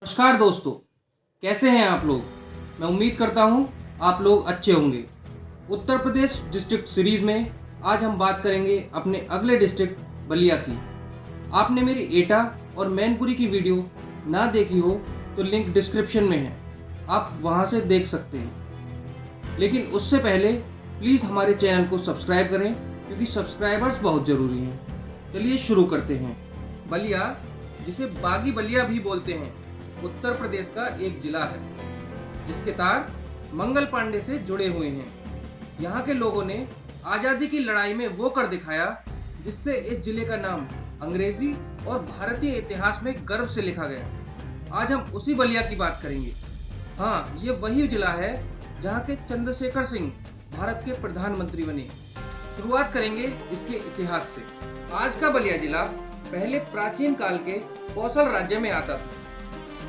नमस्कार दोस्तों, कैसे हैं आप लोग। मैं उम्मीद करता हूं आप लोग अच्छे होंगे। उत्तर प्रदेश डिस्ट्रिक्ट सीरीज में आज हम बात करेंगे अपने अगले डिस्ट्रिक्ट बलिया की। आपने मेरी एटा और मैनपुरी की वीडियो ना देखी हो तो लिंक डिस्क्रिप्शन में है, आप वहां से देख सकते हैं। लेकिन उससे पहले प्लीज़ हमारे चैनल को सब्सक्राइब करें क्योंकि सब्सक्राइबर्स बहुत ज़रूरी हैं। चलिए शुरू करते हैं। बलिया, जिसे बागी बलिया भी बोलते हैं, उत्तर प्रदेश का एक जिला है जिसके तार मंगल पांडे से जुड़े हुए हैं। यहाँ के लोगों ने आज़ादी की लड़ाई में वो कर दिखाया जिससे इस जिले का नाम अंग्रेजी और भारतीय इतिहास में गर्व से लिखा गया। आज हम उसी बलिया की बात करेंगे। हाँ, ये वही जिला है जहाँ के चंद्रशेखर सिंह भारत के प्रधानमंत्री बने। शुरुआत करेंगे इसके इतिहास से। आज का बलिया जिला पहले प्राचीन काल के कौशल राज्य में आता था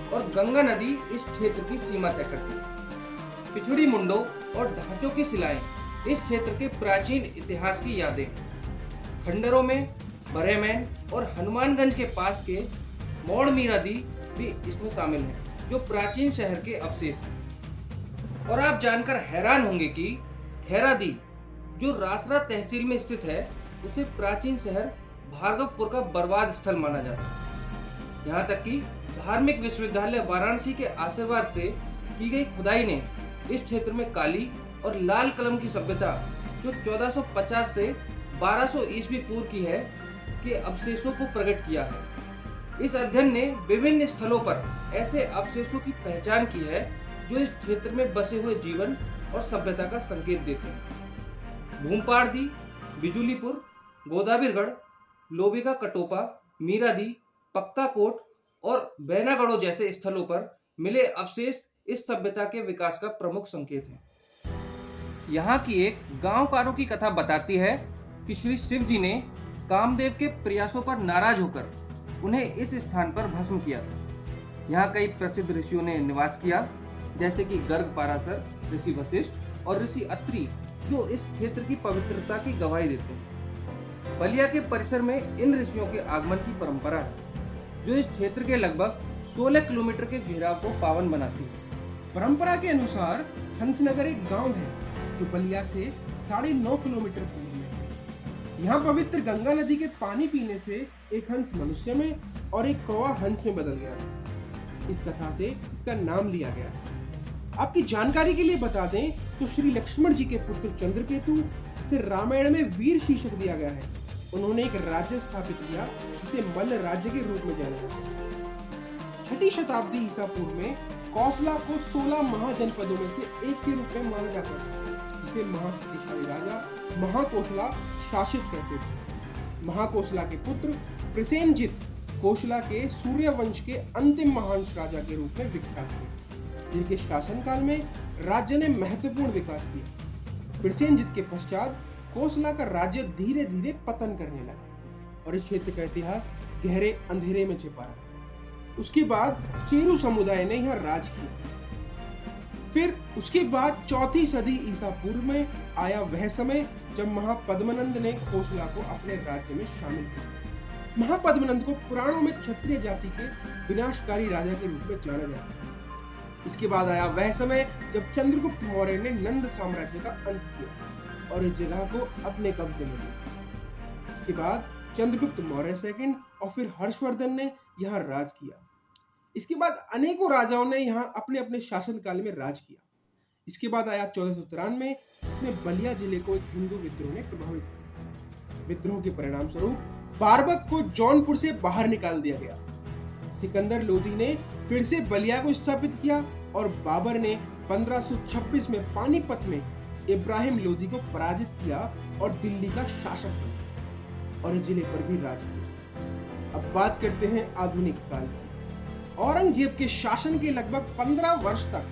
और गंगा नदी इस क्षेत्र की सीमा तय करती थी। पिछड़ी मुंडों और ढांचों की शिलाएं इस क्षेत्र के प्राचीन इतिहास की यादें हैं। खंडरों में बरेमैन और हनुमानगंज के पास के मोड़ मीरादी भी इसमें शामिल हैं, जो प्राचीन शहर के अवशेष हैं। और आप जानकर हैरान होंगे कि खैरादी, जो रासरा तहसील में स्थित है, उसे प्राचीन शहर भार्गवपुर का बर्बाद स्थल माना जाता है। यहाँ तक कि धार्मिक विश्वविद्यालय वाराणसी के आशीर्वाद से की गई खुदाई ने इस क्षेत्र में काली और लाल कलम की सभ्यता, जो 1450 से 1200 ईस्वी पूर्व की है, के अवशेषों को प्रकट किया है। इस अध्ययन ने विभिन्न स्थलों पर ऐसे अवशेषों की पहचान की है जो इस क्षेत्र में बसे हुए जीवन और सभ्यता का संकेत देते हैं। भूमपाड़दी, बिजुलीपुर, गोदावीरगढ़, लोबी का कटोपा, मीरादी, पक्का कोट और बैनागढ़ों जैसे स्थलों पर मिले अवशेष इस सभ्यता के विकास का प्रमुख संकेत हैं। यहाँ की एक गांवकारों की कथा बताती है कि श्री शिव जी ने कामदेव के प्रयासों पर नाराज होकर उन्हें इस स्थान पर भस्म किया था। यहाँ कई प्रसिद्ध ऋषियों ने निवास किया, जैसे कि गर्ग पाराशर, ऋषि वशिष्ठ और ऋषि अत्रि, जो इस क्षेत्र की पवित्रता की गवाही देते हैं। बलिया के परिसर में इन ऋषियों के आगमन की परंपरा है, जो इस क्षेत्र के लगभग 16 किलोमीटर के घेराव को पावन बनाती है। परंपरा के अनुसार हंसनगर एक गांव है जो बलिया से 9.5 किलोमीटर दूर में है। यहाँ पवित्र गंगा नदी के पानी पीने से एक हंस मनुष्य में और एक कौवा हंस में बदल गया था। इस कथा से इसका नाम लिया गया है। आपकी जानकारी के लिए बता दें तो श्री लक्ष्मण जी के पुत्र चंद्रकेतु से रामायण में वीर शीर्षक दिया गया है। उन्होंने एक राज्य स्थापित किया जिसे मल्ल राज्य के रूप में जाना जाता है। 6ठी शताब्दी ईसा पूर्व में कौशला को 16 महाजनपदों में से एक के रूप में माना जाता था, जिसे महाशक्तिशाली राजा महाकोशला शासित करते थे। महाकोशला के पुत्र प्रसेनजित कोशला के सूर्य वंश के अंतिम महान राजा के रूप में विख्यात थे, जिनके शासनकाल में राज्य ने महत्वपूर्ण विकास किया। प्रसेनजित के पश्चात कोसला का राज्य धीरे धीरे पतन करने लगा और इस क्षेत्र का इतिहास गहरे अंधेरे में छिपा रहा। उसके बाद चेरू समुदाय ने यहाँ राज किया। फिर उसके बाद 4ठी सदी ईसा पूर्व में आया वह समय जब महापद्मनंद ने कोसला को अपने राज्य में शामिल किया। महापद्मनंद को पुराणों में क्षत्रिय जाति के विनाशकारी राजा के रूप में जाना जाता है। इसके बाद आया वह समय जब चंद्रगुप्त मौर्य ने नंद साम्राज्य का अंत किया और इस जगह को अपने कब्जे में लिया। इसके बाद चंद्रगुप्त मौर्य सेकंड और फिर हर्षवर्धन ने यहाँ राज किया। इसके बाद अनेकों राजाओं ने यहाँ अपने अपने शासनकाल में राज किया। इसके बाद आया 1493, जिसमें बलिया जिले को एक हिंदू विद्रोह ने प्रभावित किया। विद्रोह के परिणाम स्वरूप बारबक को जौनपुर से बाहर निकाल दिया गया। सिकंदर लोदी ने फिर से बलिया को स्थापित किया और बाबर ने 1526 में पानीपत में इब्राहिम लोदी को पराजित किया और दिल्ली का शासक बना और इस जिले पर भी राज किया। अब बात करते हैं आधुनिक काल की। औरंगजेब के शासन के लगभग 15 वर्ष तक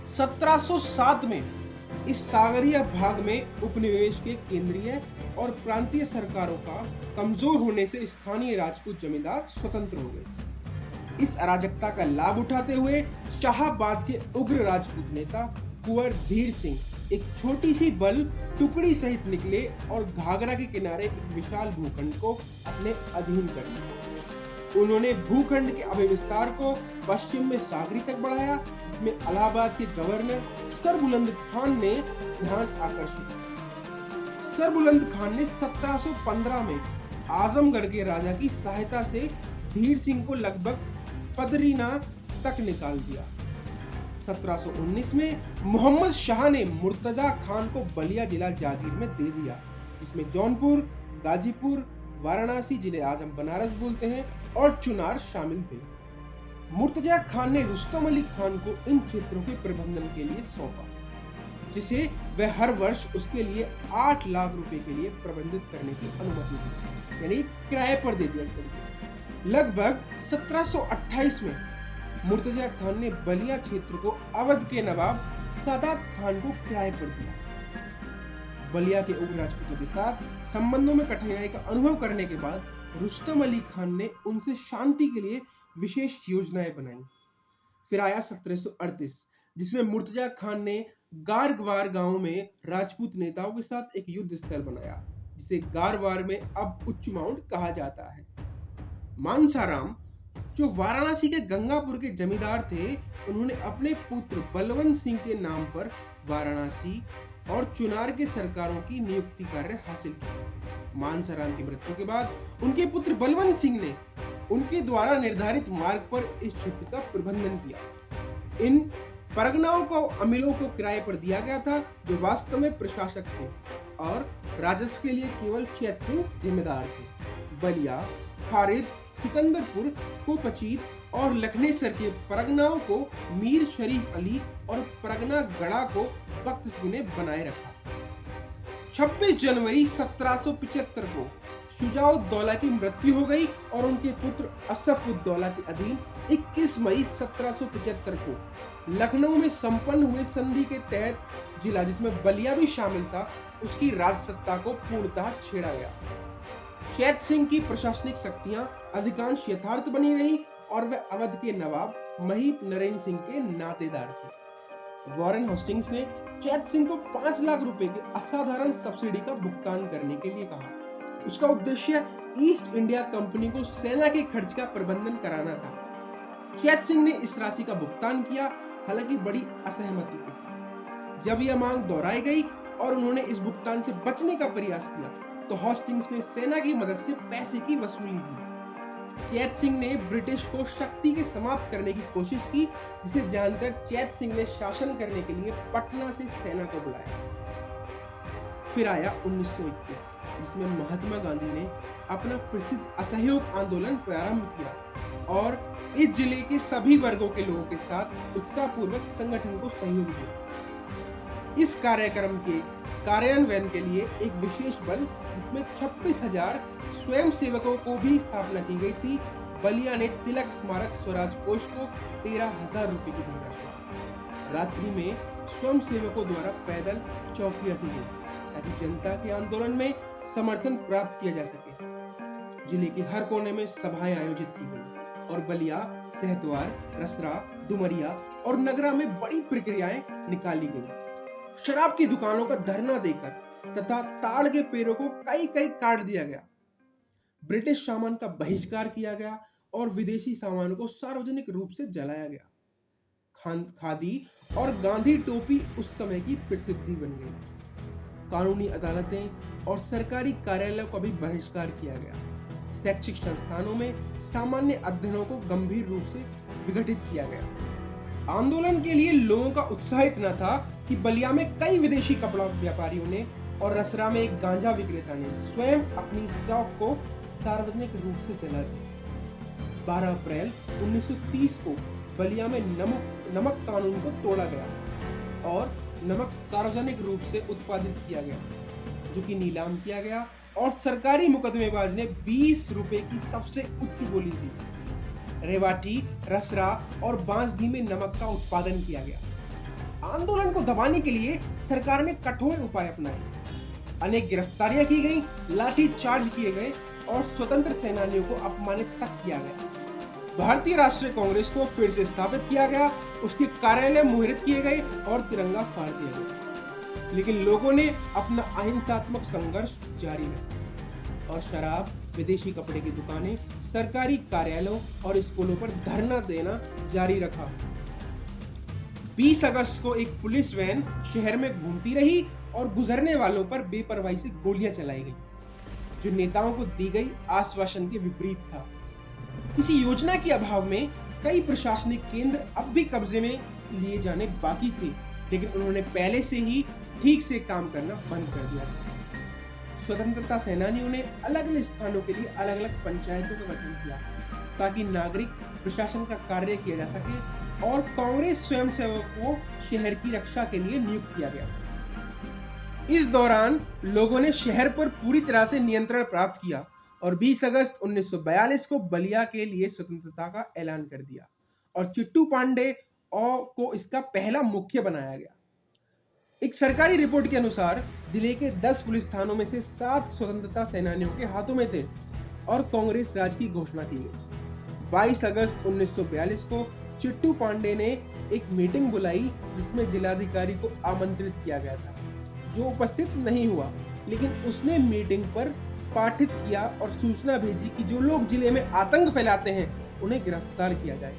1707 में इस सागरीय भाग में उपनिवेश के केंद्रीय और प्रांतीय सरकारों का कमजोर होने से स्थानीय राजपूत जमींदार स्वतंत्र हो गए। इस अराजकता का लाभ उठाते हुए शाहाबाद के उग्र राजपूत नेता कुंवर धीर सिंह एक छोटी सी बल टुकड़ी सहित निकले और घाघरा के किनारे एक विशाल भूखंड को अपने अधीन कर लिया। उन्होंने भूखंड के अभिविस्तार को पश्चिम में सागरी तक बढ़ाया, जिसमें इलाहाबाद के गवर्नर सरबुलंद खान ने ध्यान आकर्षित किया। सरबुलंद खान ने 1715 में आजमगढ़ के राजा की सहायता से धीर सिंह को लगभग पदरीना तक निकाल दिया। 1719 में मोहम्मद शाह ने मुर्तजा खान को बलिया जिला जागीर में दे दिया, जिसमें जौनपुर, गाजीपुर, वाराणसी जिन्हें आज हम बनारस बोलते हैं, और चुनार शामिल थे। मुर्तजा खान ने रुस्तम अली खान को इन क्षेत्रों के प्रबंधन के लिए सौंपा, जिसे वह हर वर्ष उसके लिए 8 लाख रुपए के लिए प्रबंधित करने की अनुमति दी, यानी किराए पर दे दिया। लगभग 1728 में मुर्तजा खान ने बलिया क्षेत्र को अवध के नवाब सादात खान को किराए पर दिया। बलिया के उग्र राजपूतों के साथ संबंधों में कठिनाई का अनुभव करने के बाद रुस्तम अली खान ने उनसे शांति के लिए विशेष योजनाएं बनाई। फिर आया 1738, जिसमें मुर्तजा खान ने गारवार गांव में राजपूत नेताओं के साथ एक युद्ध स्थल बनाया, जिसे गारवार में अब उच्च माउंट कहा जाता है। मानसाराम, जो वाराणसी के गंगापुर के जमींदार थे, उन्होंने अपने पुत्र बलवंत सिंह के नाम पर वाराणसी और चुनार के सरकारों की नियुक्ति कार्य हासिल किया। मानसाराम की मृत्यु के बाद उनके पुत्र बलवंत सिंह ने उनके द्वारा निर्धारित मार्ग पर इस क्षेत्र का प्रबंधन किया। इन परगनाओं को अमीरों को किराए पर दिया गया था, जो वास्तव में प्रशासक थे और राजस्व के लिए केवल चैत सिंह जिम्मेदार थे। बलिया, खारिद, सिकंदरपुर, कोपचीत और लखनेसर के परगनाओं को मीर शरीफ अली और परगना गढ़ा को बख्त सिंह ने बनाए रखा। 26 जनवरी 1775 को शुजाउद्दौला की मृत्यु हो गई और उनके पुत्र असफउद्दौला के अधीन 21 मई 1775 को लखनऊ में संपन्न हुए संधि के तहत जिला, जिसमें बलिया भी शामिल था, उसकी राजसत्ता को पूर्णतः छेड़ा गया। चैत सिंह की प्रशासनिक शक्तियां अधिकांश यथार्थ बनी रही और वह अवध के नवाब महीप नरेंद्र सिंह के नातेदार थे। वॉरेन हेस्टिंग्स ने चैत सिंह को 5 लाख रुपए के असाधारण सब्सिडी का भुगतान करने के लिए कहा। उसका उद्देश्य ईस्ट इंडिया कंपनी को सेना के खर्च का प्रबंधन कराना था। चैत सिंह ने इस राशि का भुगतान किया, हालांकि बड़ी असहमति के साथ। जब यह मांग दोहराई गई और उन्होंने इस भुगतान से बचने का प्रयास किया, तो हेस्टिंग्स ने सेना की मदद से पैसे की वसूली की। चैत सिंह ने ब्रिटिश को शक्ति के समाप्त करने की कोशिश की, जिसे जानकर चैत सिंह ने शासन करने के लिए पटना से सेना को बुलाया। फिर आया 1921, जिसमें महात्मा गांधी ने अपना प्रसिद्ध असहयोग आंदोलन प्रारंभ किया और इस जिले के सभी वर्गों के लोगों के साथ उत्साहपूर्वक संगठन को सहयोग दिया। इस कार्यक्रम के कार्यान्वयन के लिए एक विशेष बल, जिसमें 26,000 स्वयं सेवकों को भी स्थापना की गई थी। बलिया ने तिलक स्मारक स्वराज कोष को 13,000 रुपए की धनराशि। रात्रि में स्वयं सेवकों द्वारा पैदल चौकी रखी गई, ताकि जनता के आंदोलन में समर्थन प्राप्त किया जा सके। जिले के हर कोने में सभाएं आयोजित की गई और बलिया, सहतवार, रसरा, डुमरिया और नगरा में बड़ी प्रक्रियाएं निकाली गई। शराब की दुकानों का धरना देकर तथा ताड़ के पेड़ों को कई काट दिया गया। ब्रिटिश सामान का बहिष्कार किया गया और विदेशी सामानों को सार्वजनिक रूप से जलाया गया। खादी और गांधी टोपी उस समय की प्रसिद्धि बन गई। कानूनी अदालतें और सरकारी कार्यालयों का भी बहिष्कार किया गया। शैक्षिक संस्थानों में सामान्य अध्ययनों को गंभीर रूप से विघटित किया गया। आंदोलन के लिए लोगों का उत्साह इतना था कि बलिया में कई विदेशी कपड़ा व्यापारियों ने और रसरा में एक गांजा विक्रेता ने स्वयं अपनी स्टॉक को सार्वजनिक रूप से जला दिया। 12 अप्रैल 1930 को बलिया में नमक कानून को तोड़ा गया और नमक सार्वजनिक रूप से उत्पादित किया गया, जो कि नीलाम किया गया और सरकारी मुकदमेबाज ने 20 रुपए की सबसे उच्च बोली दी। रेवाटी, रसरा और बांसडी में नमक का उत्पादन किया गया। आंदोलन को दबाने के लिए सरकार ने कठोर उपाय अपनाए। अनेक गिरफ्तारियां की गईं, लाठी चार्ज किए गए और स्वतंत्र सेनानियों को अपमानित तक किया गया। भारतीय राष्ट्रीय कांग्रेस को फिर से स्थापित किया गया, उसके कार्यालय मुहरित किए गए और तिरंगा फाड़ दिया गया। लेकिन लोगों ने अपना अहिंसात्मक संघर्ष जारी रखा और शराब, विदेशी कपड़े की दुकानें, सरकारी कार्यालयों और स्कूलों पर धरना देना जारी रखा। 20 अगस्त को एक पुलिस वैन शहर में घूमती रही और गुजरने वालों पर बेपरवाही से गोलियां चलाई गई, जो नेताओं को दी गई आश्वासन के विपरीत था। किसी योजना के अभाव में कई प्रशासनिक केंद्र अब भी कब्जे में लिए जाने बाकी थे, लेकिन उन्होंने पहले से ही ठीक से काम करना बंद कर दिया था। स्वतंत्रता सेनानियों ने अलग अलग स्थानों के लिए अलग अलग पंचायतों का गठन किया, ताकि नागरिक प्रशासन का कार्य किया जा सके, और कांग्रेस स्वयंसेवक को शहर की रक्षा के लिए नियुक्त किया गया। इस दौरान लोगों ने शहर पर पूरी तरह से नियंत्रण प्राप्त किया और 20 अगस्त 1942 को बलिया के लिए स्वतंत्रता का ऐलान कर दिया और चिट्टू पांडे को इसका पहला मुख्य बनाया गया। एक सरकारी रिपोर्ट के अनुसार जिले के 10 पुलिस थानों में से 7 स्वतंत्रता सेनानियों के हाथों में थे और कांग्रेस राज की घोषणा की गई। 22 अगस्त 1942 को चिट्टू पांडे ने एक मीटिंग बुलाई, जिसमें जिलाधिकारी को आमंत्रित किया गया था, जो उपस्थित नहीं हुआ, लेकिन उसने मीटिंग पर पाठित किया और सूचना भेजी कि जो लोग जिले में आतंक फैलाते हैं उन्हें गिरफ्तार किया जाए।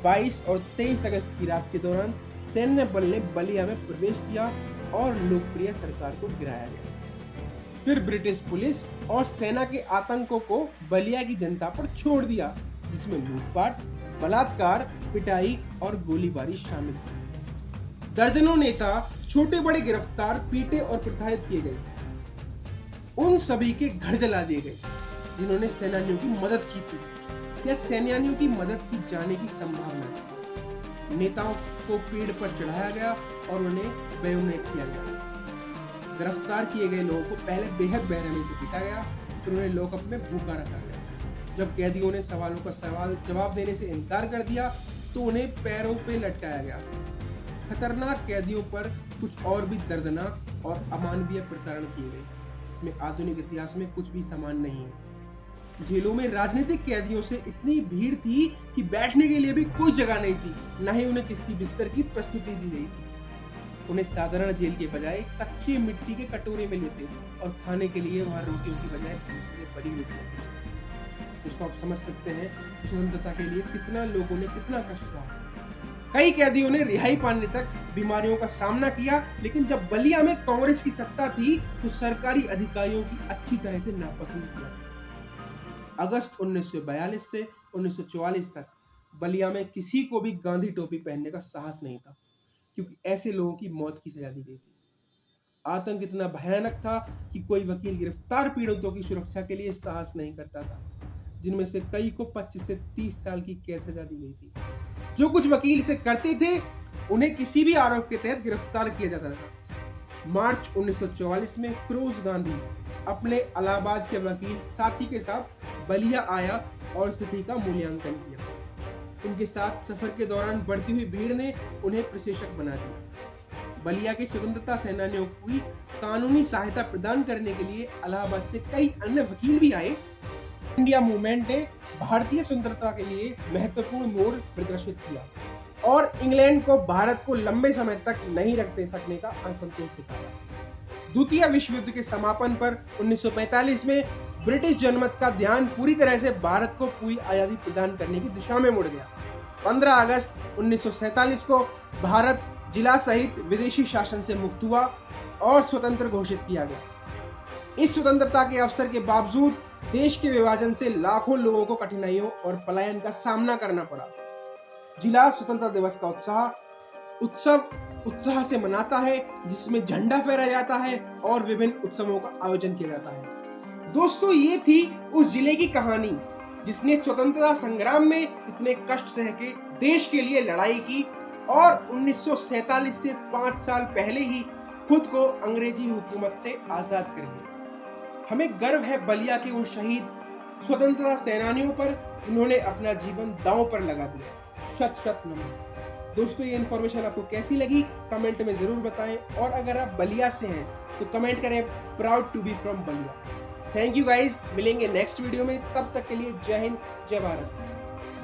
22 और 23 अगस्त की रात के दौरान सैन्य बल ने बलिया में प्रवेश किया और लोकप्रिय सरकार को गिराया गया। फिर ब्रिटिश पुलिस और सेना के आतंकों को बलिया की जनता पर छोड़ दिया, जिसमें लूटपाट, बलात्कार, पिटाई और गोलीबारी शामिल थी। दर्जनों नेता छोटे बड़े गिरफ्तार, पीटे और प्रताड़ित किए गए। उन सभी के घर जला दिए गए जिन्होंने सेनानियों की मदद की थी या सेनानियों की मदद की जाने की संभावना थी। नेताओं को पेड़ पर चढ़ाया गया और उन्हें बेयोनेट किया गया। गिरफ्तार किए गए लोगों को पहले बेहद बेरहमी से पीटा गया, फिर उन्हें लॉकअप में भूखा रखा गया। जब कैदियों ने सवालों का जवाब देने से इनकार कर दिया तो उन्हें पैरों पे लटकाया गया। खतरनाक कैदियों पर कुछ और भी दर्दनाक और अमानवीय प्रताड़ना किए गए, जिसमें आधुनिक इतिहास में कुछ भी समान नहीं है। जेलों में राजनीतिक कैदियों से इतनी भीड़ थी कि बैठने के लिए भी कोई जगह नहीं थी, न ही उन्हें किसी बिस्तर की प्रस्तुति दी गई थी। उन्हें साधारण जेल के बजाय कच्चे मिट्टी के कटोरे में लेते और खाने के लिए वहां रोटियों की बजाय उससे बड़ी रोटियां। इसको आप समझ सकते हैं स्वतंत्रता के लिए कितना लोगों ने कितना कष्ट सहा। कई कैदियों ने रिहाई पाने तक बीमारियों का सामना किया, लेकिन जब बलिया में कांग्रेस की सत्ता थी तो सरकारी अधिकारियों की अच्छी तरह से नापसंद किया। अगस्त 1942 से 1944 तक बलिया में किसी को भी गांधी टोपी पहनने का साहस नहीं था, क्योंकि ऐसे लोगों की मौत की सजा दी गई थी। आतंक इतना भयानक था कि कोई वकील गिरफ्तार पीड़ितों की सुरक्षा के लिए साहस नहीं करता था, जिनमें से कई को 25 से 30 साल की कैद सजा दी गई थी। जो कुछ वकील इसे करते थे उन्हें किसी भी आरोप के तहत गिरफ्तार किया जाता था। मार्च 1944 में फिरोज गांधी अपने इलाहाबाद के वकील साथी के साथ बलिया आया और स्थिति का मूल्यांकन किया। उनके साथ सफर के दौरान बढ़ती हुई भीड़ ने उन्हें प्रशिक्षक बना दिया। बलिया के स्वतंत्रता सेनानियों की कानूनी सहायता प्रदान करने के लिए इलाहाबाद से कई अन्य वकील भी आए। इंडिया मूवमेंट ने भारतीय स्वतंत्रता के लिए महत्वपूर्ण मोड़ प्रदर्शित किया और इंग्लैंड को भारत को लंबे समय तक नहीं रखते सकने का असंतोष दिखाया। द्वितीय विश्व युद्ध के समापन पर 1945 में ब्रिटिश जनमत का ध्यान पूरी तरह से भारत को पूरी आजादी प्रदान करने की दिशा में मुड़ गया। 15 अगस्त 1947 को भारत जिला सहित विदेशी शासन से मुक्त हुआ और स्वतंत्र घोषित किया गया। इस स्वतंत्रता के अवसर के बावजूद देश के विभाजन से लाखों लोगों को कठिनाइयों और पलायन का सामना करना पड़ा। जिला स्वतंत्रता दिवस का उत्साह से मनाता है, जिसमें झंडा फहराया जाता है और विभिन्न उत्सवों का आयोजन किया जाता है। दोस्तों, ये थी उस जिले की कहानी जिसने स्वतंत्रता संग्राम में इतने कष्ट सह के देश के लिए लड़ाई की और 1947 से 5 साल पहले ही खुद को अंग्रेजी हुकूमत से आजाद कर लिया। हमें गर्व है बलिया के उन शहीद स्वतंत्रता सेनानियों पर जिन्होंने अपना जीवन दांव पर लगा दिया। शत शत नमन। दोस्तों, ये इन्फॉर्मेशन आपको कैसी लगी कमेंट में जरूर बताएं, और अगर आप बलिया से हैं तो कमेंट करें proud to be from Ballia. Thank you guys, मिलेंगे नेक्स्ट वीडियो में। तब तक के लिए जय हिंद, जय भारत।